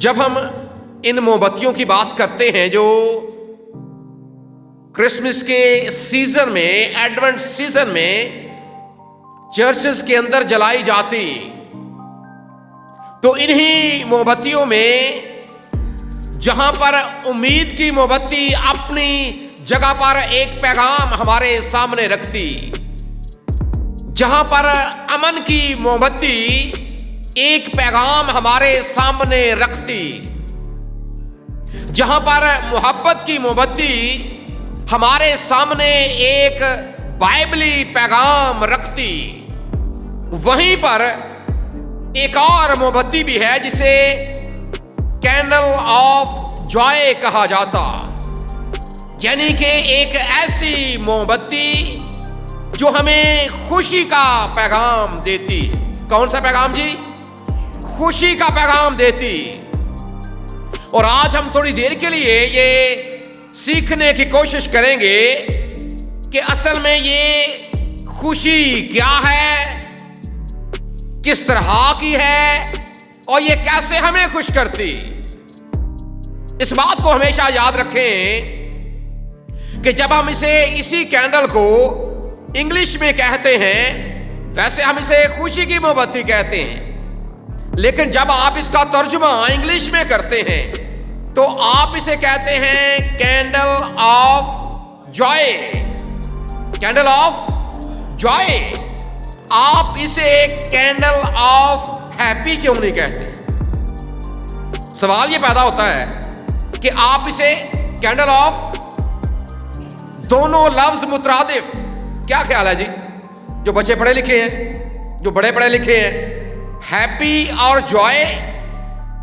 جب ہم ان موم بتیوں کی بات کرتے ہیں جو کرسمس کے سیزن میں، ایڈونٹ سیزن میں چرچز کے اندر جلائی جاتی، تو انہی موم بتیوں میں جہاں پر امید کی موم بتی اپنی جگہ پر ایک پیغام ہمارے سامنے رکھتی، جہاں پر امن کی موم بتی ایک پیغام ہمارے سامنے رکھتی، جہاں پر محبت کی موم بتی ہمارے سامنے ایک بائبلی پیغام رکھتی، وہیں پر ایک اور موم بتی بھی ہے جسے کینڈل آف جوائے کہا جاتا، یعنی کہ ایک ایسی موم بتی جو ہمیں خوشی کا پیغام دیتی۔ کون سا پیغام جی؟ خوشی کا پیغام دیتی۔ اور آج ہم تھوڑی دیر کے لیے یہ سیکھنے کی کوشش کریں گے کہ اصل میں یہ خوشی کیا ہے، کس طرح کی ہے، اور یہ کیسے ہمیں خوش کرتی۔ اس بات کو ہمیشہ یاد رکھیں کہ جب ہم اسی کینڈل کو انگلش میں کہتے ہیں، ویسے ہم اسے خوشی کی موم بتی کہتے ہیں، لیکن جب آپ اس کا ترجمہ انگلش میں کرتے ہیں تو آپ اسے کہتے ہیں candle of joy. Candle of joy. آپ اسے کینڈل آف ہیپی کیوں نہیں کہتے؟ سوال یہ پیدا ہوتا ہے کہ آپ اسے کینڈل آف، دونوں لفظ مترادف، کیا خیال ہے جی؟ جو بچے پڑھے لکھے ہیں، جو بڑے پڑھے لکھے ہیں، ہیپی اور جوائے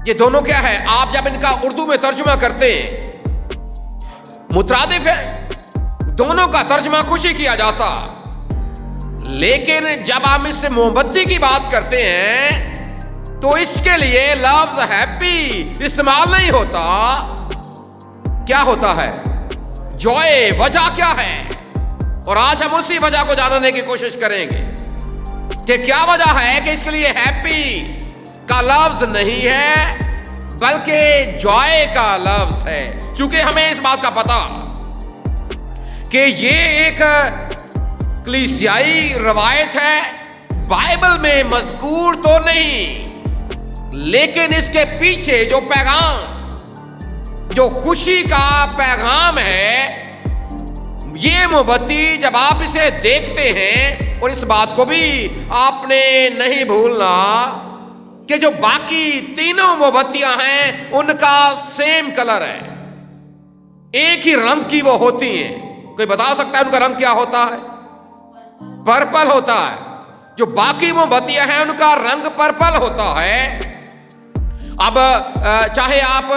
یہ دونوں کیا ہے؟ آپ جب ان کا اردو میں ترجمہ کرتے ہیں مترادف ہے، دونوں کا ترجمہ خوشی کیا جاتا، لیکن جب ہم اس سے موم بتی کی بات کرتے ہیں تو اس کے لیے لفظ ہیپی استعمال نہیں ہوتا۔ کیا ہوتا ہے؟ جوائے۔ وجہ کیا ہے؟ اور آج ہم اسی وجہ کو جاننے کی کوشش کریں گے کہ کیا وجہ ہے کہ اس کے لیے ہیپی کا لفظ نہیں ہے بلکہ جوائے کا لفظ ہے۔ چونکہ ہمیں اس بات کا پتا کہ یہ ایک کلیسیائی روایت ہے، بائبل میں مذکور تو نہیں، لیکن اس کے پیچھے جو پیغام، جو خوشی کا پیغام ہے، یہ موم بتی جب آپ اسے دیکھتے ہیں، اور اس بات کو بھی آپ نے نہیں بھولنا کہ جو باقی تینوں موم بتیاں ہیں ان کا سیم کلر ہے، ایک ہی رنگ کی وہ ہوتی ہیں۔ کوئی بتا سکتا ہے ان کا رنگ کیا ہوتا ہے؟ پرپل ہوتا ہے۔ جو باقی موم بتیاں ہیں ان کا رنگ پرپل ہوتا ہے۔ اب چاہے آپ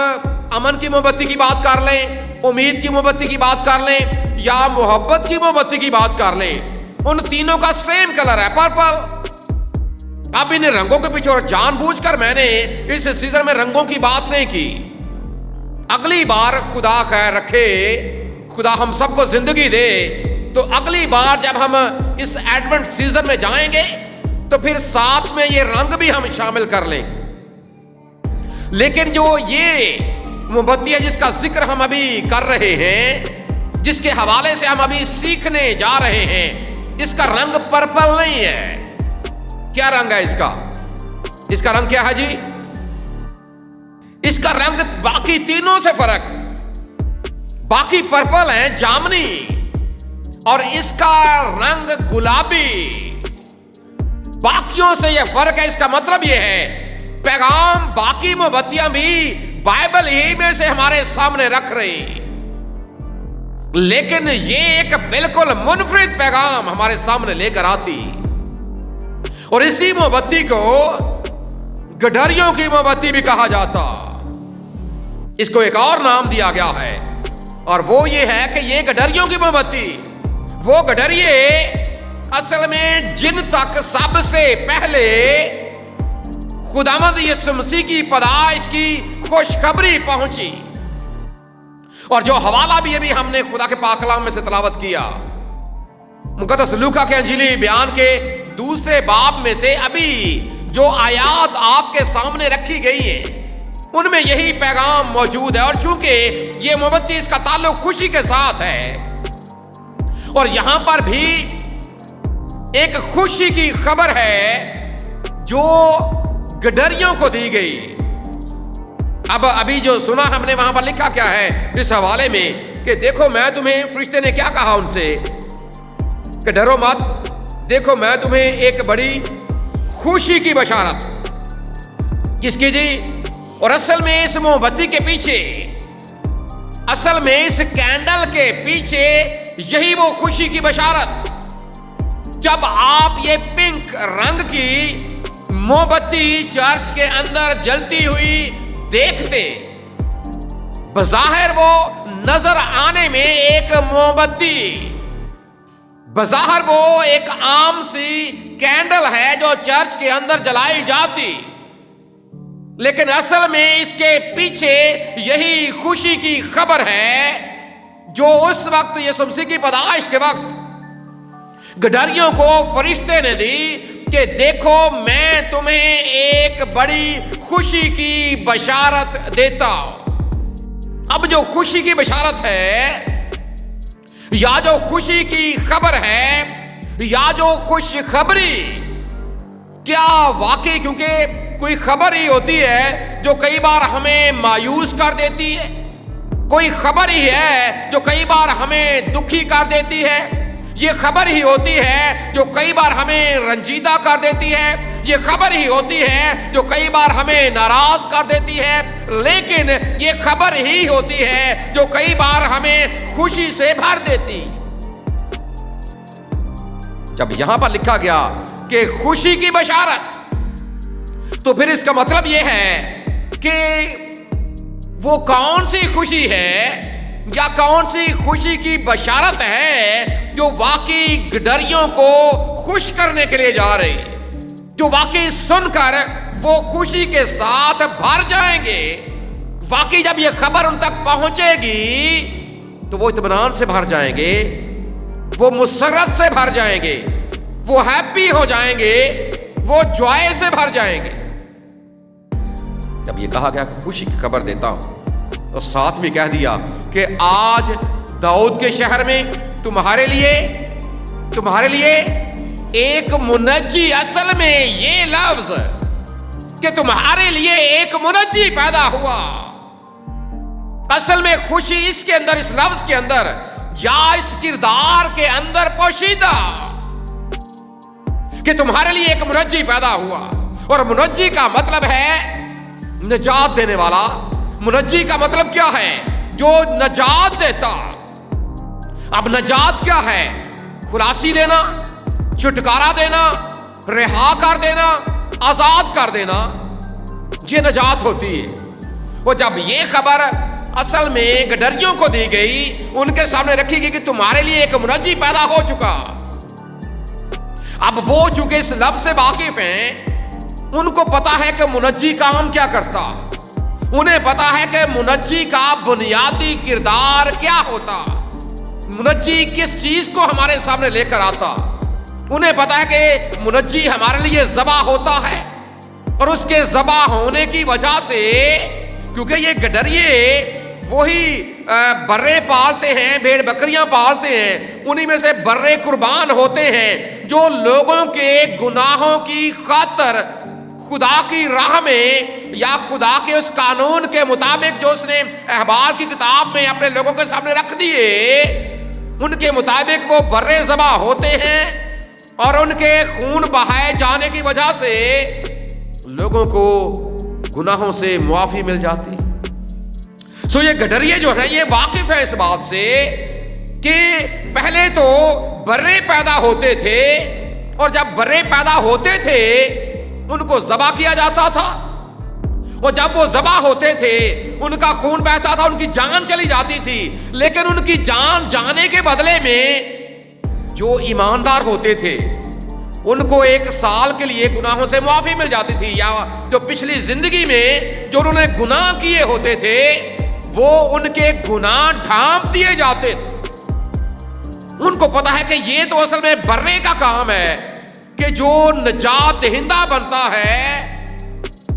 امن کی موم بتی کی بات کر لیں، امید کی موم بتی کی بات کر لیں، یا محبت کی موم بتی کی بات کر لیں، ان تینوں کا سیم کلر ہے، پرپل۔ اب ان رنگوں کے پیچھے، اور جان بوجھ کر میں نے اس سیزن میں رنگوں کی بات نہیں کی۔ اگلی بار خدا خیر رکھے، خدا ہم سب کو زندگی دے، تو اگلی بار جب ہم اس ایڈونٹ سیزن میں جائیں گے تو پھر ساتھ میں یہ رنگ بھی ہم شامل کر لیں گے۔ لیکن جو یہ موم بتی ہے جس کا ذکر ہم ابھی کر رہے ہیں، جس کے حوالے سے ہم ابھی سیکھنے جا رہے ہیں، اس کا رنگ پرپل نہیں ہے۔ کیا رنگ ہے اس کا؟ اس کا رنگ کیا ہے جی؟ اس کا رنگ باقی تینوں سے فرق، باقی پرپل ہے، جامنی، اور اس کا رنگ گلابی۔ باقیوں سے یہ فرق ہے۔ اس کا مطلب یہ ہے پیغام باقی موم بتیاں بھی بائبل ہی میں سے ہمارے سامنے رکھ رہی، لیکن یہ ایک بالکل منفرد پیغام ہمارے سامنے لے کر آتی، اور اسی موم بتی کو گڈریوں کی موم بتی بھی کہا جاتا۔ اس کو ایک اور نام دیا گیا ہے، اور وہ یہ ہے کہ یہ گڈریوں کی موم بتی، وہ گڈریے اصل میں جن تک سب سے پہلے خداوند یسوع مسیح کی پیدائش کی خوشخبری پہنچی، اور جو حوالہ بھی ابھی ہم نے خدا کے پاک کلام میں سے تلاوت کیا، مقدس لوکا کے انجیلی بیان کے دوسرے باب میں سے ابھی جو آیات آپ کے سامنے رکھی گئی ہیں، ان میں یہی پیغام موجود ہے. اور چونکہ یہ موم بتی اس کا تعلق خوشی کے ساتھ ہے، اور یہاں پر بھی ایک خوشی کی خبر ہے جو گڈریوں کو دی گئی. اب ابھی جو سنا ہم نے، وہاں پر لکھا کیا ہے اس حوالے میں کہ دیکھو میں تمہیں، فرشتے نے کیا کہا ان سے کہ ڈرو مت، دیکھو میں تمہیں ایک بڑی خوشی کی بشارت. کس کی جی؟ اور اصل میں اس موم بتی کے پیچھے، اصل میں اس کینڈل کے پیچھے یہی وہ خوشی کی بشارت. جب آپ یہ پنک رنگ کی موم بتی چرچ کے اندر جلتی ہوئی دیکھتے، بظاہر وہ نظر آنے میں ایک موم بتی، بظاہر وہ ایک عام سی کینڈل ہے جو چرچ کے اندر جلائی جاتی، لیکن اصل میں اس کے پیچھے یہی خوشی کی خبر ہے جو اس وقت یسوع مسیح کی پیدائش کے وقت گڈریوں کو فرشتے نے دی کہ دیکھو میں تمہیں ایک بڑی خوشی کی بشارت دیتا ہوں. اب جو خوشی کی بشارت ہے، یا جو خوشی کی خبر ہے، یا جو خوشخبری، کیا واقعی کیونکہ کوئی خبر ہی ہوتی ہے جو کئی بار ہمیں مایوس کر دیتی ہے، کوئی خبر ہی ہے جو کئی بار ہمیں دکھی کر دیتی ہے، یہ خبر ہی ہوتی ہے جو کئی بار ہمیں رنجیدہ کر دیتی ہے، یہ خبر ہی ہوتی ہے جو کئی بار ہمیں ناراض کر دیتی ہے، لیکن یہ خبر ہی ہوتی ہے جو کئی بار ہمیں خوشی سے بھر دیتی. جب یہاں پر لکھا گیا کہ خوشی کی بشارت، تو پھر اس کا مطلب یہ ہے کہ وہ کون سی خوشی ہے یا کون سی خوشی کی بشارت ہے جو واقعی گڈریوں کو خوش کرنے کے لیے جا رہی ہے، جو واقعی سن کر وہ خوشی کے ساتھ بھر جائیں گے. واقعی جب یہ خبر ان تک پہنچے گی تو وہ اطمینان سے بھر جائیں گے، وہ مسرت سے بھر جائیں گے، وہ ہیپی ہو جائیں گے، وہ جوائے سے بھر جائیں گے. جب یہ کہا گیا کہ خوشی کی خبر دیتا ہوں، اور ساتھ میں کہہ دیا کہ آج داؤد کے شہر میں تمہارے لیے ایک منجی، اصل میں یہ لفظ کہ تمہارے لیے ایک منجی پیدا ہوا، اصل میں خوشی اس کے اندر، اس لفظ کے اندر یا اس کردار کے اندر پوشیدہ کہ تمہارے لیے ایک منجی پیدا ہوا. اور منجی کا مطلب ہے نجات دینے والا. منجی کا مطلب کیا ہے؟ جو نجات دیتا. اب نجات کیا ہے؟ خلاصی دینا، چھٹکارا دینا، رہا کر دینا، آزاد کر دینا، یہ نجات ہوتی ہے. وہ جب یہ خبر اصل میں گڈریوں کو دی گئی، ان کے سامنے رکھی گئی کہ تمہارے لیے ایک منجی پیدا ہو چکا. اب وہ چونکہ اس لفظ سے واقف ہیں، ان کو پتا ہے کہ منجی کام کیا کرتا، انہیں پتا ہے کہ منجی کا بنیادی کردار کیا ہوتا، منجی کس چیز کو ہمارے سامنے لے کر آتا. انہیں پتا ہے کہ منجی ہمارے لیے ذبح ہوتا ہے، اور اس کے ذبح ہونے کی وجہ سے، کیونکہ یہ گڈریے وہی برے پالتے ہیں، بھیڑ بکریاں پالتے ہیں، انہی میں سے برے قربان ہوتے ہیں جو لوگوں کے گناہوں کی خاطر خدا کی راہ میں یا خدا کے اس قانون کے مطابق جو اس نے احبار کی کتاب میں اپنے لوگوں کے سامنے رکھ دیے، ان کے مطابق وہ برے ذبح ہوتے ہیں، اور ان کے خون بہائے جانے کی وجہ سے لوگوں کو گناہوں سے معافی مل جاتی. سو یہ گڈریے جو ہیں یہ واقف ہے اس بات سے کہ پہلے تو برے پیدا ہوتے تھے، اور جب برے پیدا ہوتے تھے ان کو ذبح کیا جاتا تھا، اور جب وہ ذبح ہوتے تھے ان کا خون بہتا تھا، ان کی جان چلی جاتی تھی، لیکن ان کی جان جانے کے بدلے میں جو ایماندار ہوتے تھے ان کو 1 سال کے لیے گناہوں سے معافی مل جاتی تھی، یا جو پچھلی زندگی میں جو انہوں نے گناہ کیے ہوتے تھے وہ ان کے گناہ ڈھانپ دیے جاتے تھے. ان کو پتا ہے کہ یہ تو اصل میں برے کا کام ہے کہ جو نجات دہندہ بنتا ہے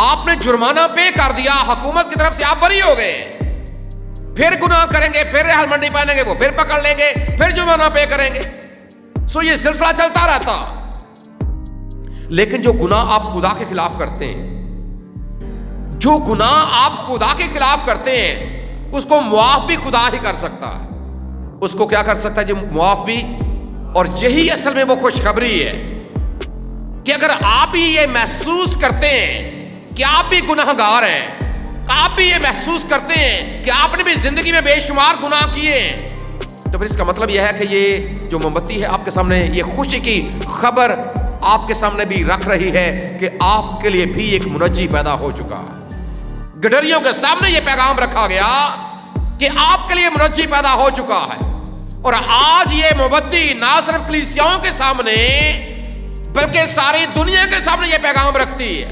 آپ نے جرمانہ پے کر دیا، حکومت کی طرف سے آپ بری ہو گئے، پھر گناہ کریں گے، پھر ریحل منڈی پہنیں گے، وہ پھر پکڑ لیں گے، پھر جرمانہ پے کریں گے. سو یہ سلسلہ چلتا رہتا. لیکن جو گناہ آپ خدا کے خلاف کرتے ہیں، جو گناہ آپ خدا کے خلاف کرتے ہیں، اس کو معاف بھی خدا ہی کر سکتا ہے. اس کو کیا کر سکتا ہے جی؟ معاف بھی. اور یہی اصل میں وہ خوشخبری ہے کہ اگر آپ ہی یہ محسوس کرتے ہیں کہ آپ بھی گناہ گار ہیں، آپ بھی یہ محسوس کرتے ہیں کہ آپ نے بھی زندگی میں بے شمار گناہ کیے ہیں، تو پھر اس کا مطلب یہ ہے کہ یہ جو موم بتی ہے آپ کے سامنے یہ خوشی کی خبر آپ کے سامنے بھی رکھ رہی ہے کہ آپ کے لیے بھی ایک منجی پیدا ہو چکا ہے. گڈریوں کے سامنے یہ پیغام رکھا گیا کہ آپ کے لیے منجی پیدا ہو چکا ہے. اور آج یہ موم بتی نہ صرف کلیسیاؤں کے سامنے بلکہ ساری دنیا کے سامنے یہ پیغام رکھتی ہے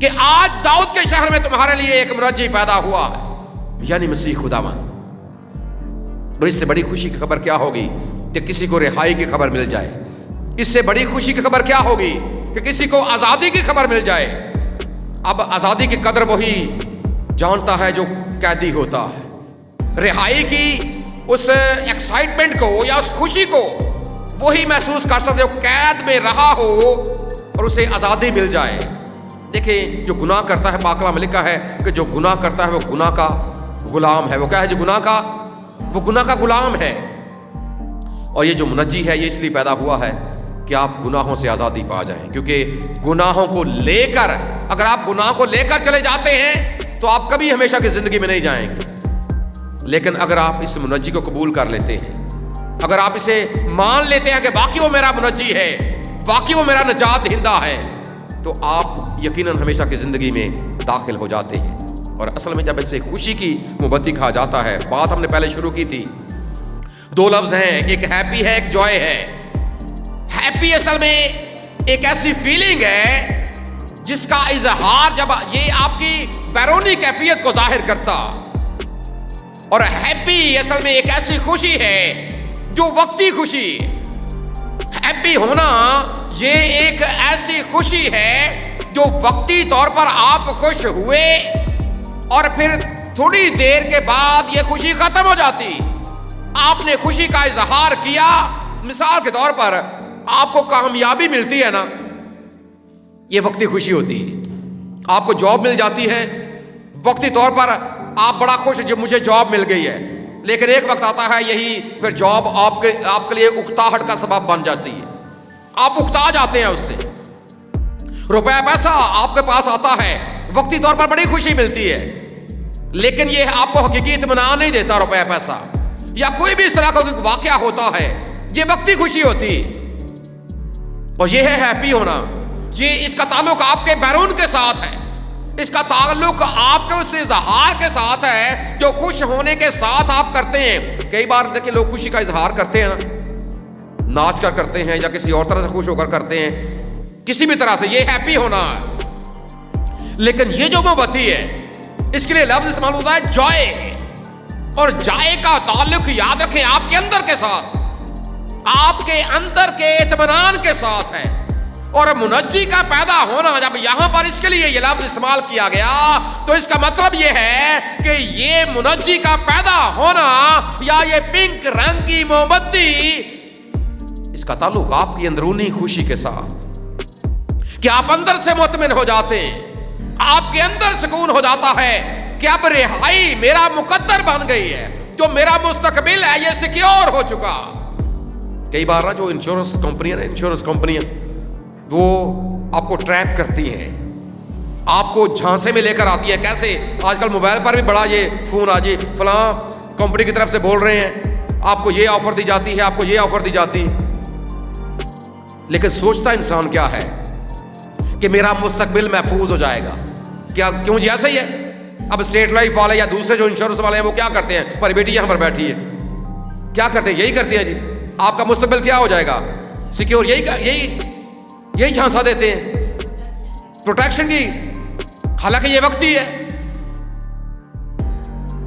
کہ آج داؤد کے شہر میں تمہارے لیے ایک منجی پیدا ہوا ہے، یعنی مسیح خداوند. اور اس سے بڑی خوشی کی خبر کیا ہوگی کہ کسی کو رہائی کی خبر مل جائے. اس سے بڑی خوشی کی خبر کیا ہوگی کہ کسی کو آزادی کی خبر مل جائے. اب آزادی کی قدر وہی جانتا ہے جو قیدی ہوتا ہے. رہائی کی اس ایکسائٹمنٹ کو یا اس خوشی کو وہی محسوس کر سکتے جو قید میں رہا ہو اور اسے آزادی مل جائے. دیکھیں جو گناہ کرتا ہے، پاک کلام میں لکھا ہے کہ جو گناہ کرتا ہے وہ گناہ کا غلام ہے. وہ کیا ہے؟ جو گناہ کا غلام ہے. اور یہ جو منجی ہے یہ اس لیے پیدا ہوا ہے کہ آپ گناہوں سے آزادی پا جائیں. کیونکہ گناہوں کو لے کر، اگر آپ گناہ کو لے کر چلے جاتے ہیں تو آپ کبھی ہمیشہ کی زندگی میں نہیں جائیں گے. لیکن اگر آپ اس منجی کو قبول کر لیتے ہیں، اگر آپ اسے مان لیتے ہیں کہ واقعی وہ میرا منجی ہے، واقعی وہ میرا نجات دہندہ ہے، تو آپ یقیناً ہمیشہ کی زندگی میں داخل ہو جاتے ہیں. اور اصل میں جب اسے خوشی کی موم بتی کہا جاتا ہے، بات ہم نے پہلے شروع کی تھی، دو لفظ ہیں، ایک ہیپی ہے، ایک جوائے ہے. ہیپی اصل میں ایک ایسی فیلنگ ہے جس کا اظہار جب یہ آپ کی بیرونی کیفیت کو ظاہر کرتا. اور ہیپی اصل میں ایک ایسی خوشی ہے جو وقتی خوشی. ہیپی ہونا یہ ایک ایسی خوشی ہے جو وقتی طور پر آپ خوش ہوئے اور پھر تھوڑی دیر کے بعد یہ خوشی ختم ہو جاتی. آپ نے خوشی کا اظہار کیا، مثال کے طور پر آپ کو کامیابی ملتی ہے نا، یہ وقتی خوشی ہوتی ہے. آپ کو جاب مل جاتی ہے، وقتی طور پر آپ بڑا خوش جب مجھے جاب مل گئی ہے، لیکن ایک وقت آتا ہے یہی پھر جاب آپ کے لیے اکتاہٹ کا سبب بن جاتی ہے. آپ اکتا جاتے ہیں اس سے. روپے پیسہ آپ کے پاس آتا ہے، وقتی طور پر بڑی خوشی ملتی ہے، لیکن یہ آپ کو حقیقی اطمینان نہیں دیتا. روپے پیسہ یا کوئی بھی اس طرح کا واقعہ ہوتا ہے، یہ وقتی خوشی ہوتی. اور یہ ہے ہیپی ہونا. یہ اس کا تعلق آپ کے بیرون کے ساتھ ہے، اس کا تعلق آپ کے اس اظہار کے ساتھ ہے جو خوش ہونے کے ساتھ آپ کرتے ہیں. کئی بار دیکھیں لوگ خوشی کا اظہار کرتے ہیں نا، ناچ کر کرتے ہیں یا کسی اور طرح سے خوش ہو کر کرتے ہیں، کسی بھی طرح سے، یہ ہیپی ہونا ہے. لیکن یہ جو موم بتی ہے اس کے لیے لفظ استعمال ہوتا ہے جوائے. اور جائے کا تعلق یاد رکھیں آپ کے اندر کے ساتھ، آپ کے اندر کے اطمینان کے ساتھ ہے. اور منجی کا پیدا ہونا، جب یہاں پر اس کے لیے یہ لفظ استعمال کیا گیا تو اس کا مطلب یہ ہے کہ یہ منجی کا پیدا ہونا یا یہ پنک رنگ کی موم بتی، اس کا تعلق آپ کی اندرونی خوشی کے ساتھ کہ آپ اندر سے مطمئن ہو جاتے ہیں، آپ کے اندر سکون ہو جاتا ہے کہ اب رہائی میرا مقدر بن گئی ہے، جو میرا مستقبل ہے یہ سیکیور ہو چکا. کئی بار نا جو انشورنس کمپنیاں وہ آپ کو ٹریک کرتی ہیں، آپ کو جھانسے میں لے کر آتی ہے. کیسے؟ آج کل موبائل پر بھی بڑا یہ فون آجی فلاں کمپنی کی طرف سے بول رہے ہیں، آپ کو یہ آفر دی جاتی ہے، آپ کو یہ آفر دی جاتی. لیکن سوچتا انسان کیا ہے کہ میرا مستقبل محفوظ ہو جائے گا. کیوں جی ایسا ہی ہے. اب اسٹیٹ لائف والے یا دوسرے جو انشورنس والے ہیں وہ کیا کرتے ہیں؟ ہماری بیٹی یہاں پر بیٹھی ہے، کیا کرتے ہیں؟ یہی کرتے ہیں جی. آپ کا مستقبل کیا ہو جائے گا؟ سیکیور. یہی جھانسا دیتے ہیں پروٹیکشن کی، حالانکہ یہ وقتی ہے.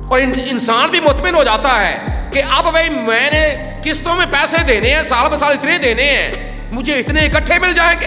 اور انسان بھی مطمئن ہو جاتا ہے کہ اب بھائی میں نے قسطوں میں پیسے دینے ہیں، سال بہ سال اتنے دینے ہیں، مجھے اتنے اکٹھے مل جائیں گے.